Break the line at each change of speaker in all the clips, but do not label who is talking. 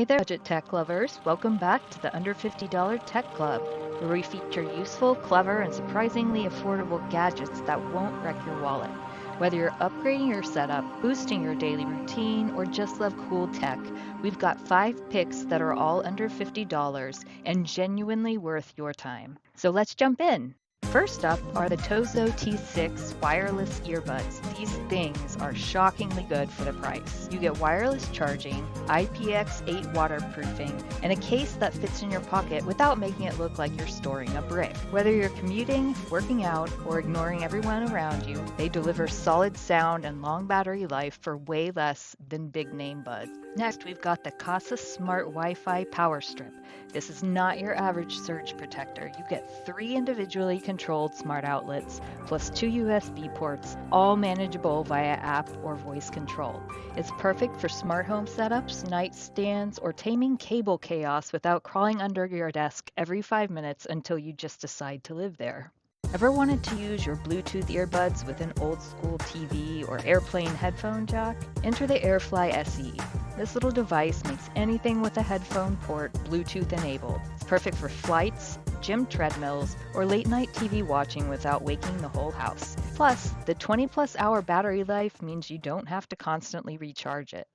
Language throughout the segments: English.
Hey there, budget tech lovers. Welcome back to the Under $50 Tech Club, where we feature useful, clever, and surprisingly affordable gadgets that won't wreck your wallet. Whether you're upgrading your setup, boosting your daily routine, or just love cool tech, we've got 5 picks that are all under $50 and genuinely worth your time. So let's jump in. First up are the Tozo T6 wireless earbuds. These things are shockingly good for the price. You get wireless charging, IPX8 waterproofing, and a case that fits in your pocket without making it look like you're storing a brick. Whether you're commuting, working out, or ignoring everyone around you, they deliver solid sound and long battery life for way less than big name buds. Next, we've got the Kasa Smart Wi-Fi Power Strip. This is not your average surge protector. You get 3 individually controlled smart outlets, plus 2 USB ports, all manageable via app or voice control. It's perfect for smart home setups, nightstands, or taming cable chaos without crawling under your desk every 5 minutes until you just decide to live there. Ever wanted to use your Bluetooth earbuds with an old school TV or airplane headphone jack? Enter the AirFly SE. This little device makes anything with a headphone port Bluetooth enabled. It's perfect for flights, gym treadmills, or late night TV watching without waking the whole house. Plus, the 20+ hour battery life means you don't have to constantly recharge it.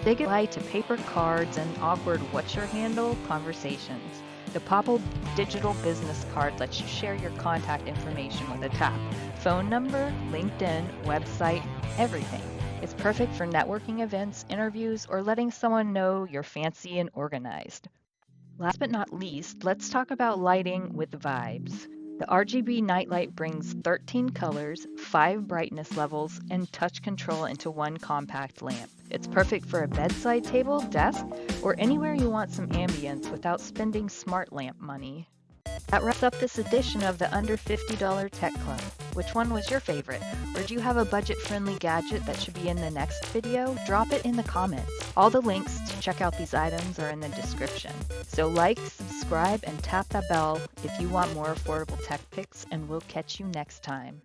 Say goodbye to paper cards and awkward what's your handle conversations. The Popl digital business card lets you share your contact information with a tap. Phone number, LinkedIn, website, everything. It's perfect for networking events, interviews, or letting someone know you're fancy and organized. Last but not least, let's talk about lighting with vibes. The RGB nightlight brings 13 colors, 5 brightness levels, and touch control into one compact lamp. It's perfect for a bedside table, desk, or anywhere you want some ambience without spending smart lamp money. That wraps up this edition of the Under $50 Tech Club. Which one was your favorite? Or do you have a budget-friendly gadget that should be in the next video? Drop it in the comments. All the links to check out these items are in the description. So like, subscribe, and tap that bell if you want more affordable tech picks, and we'll catch you next time.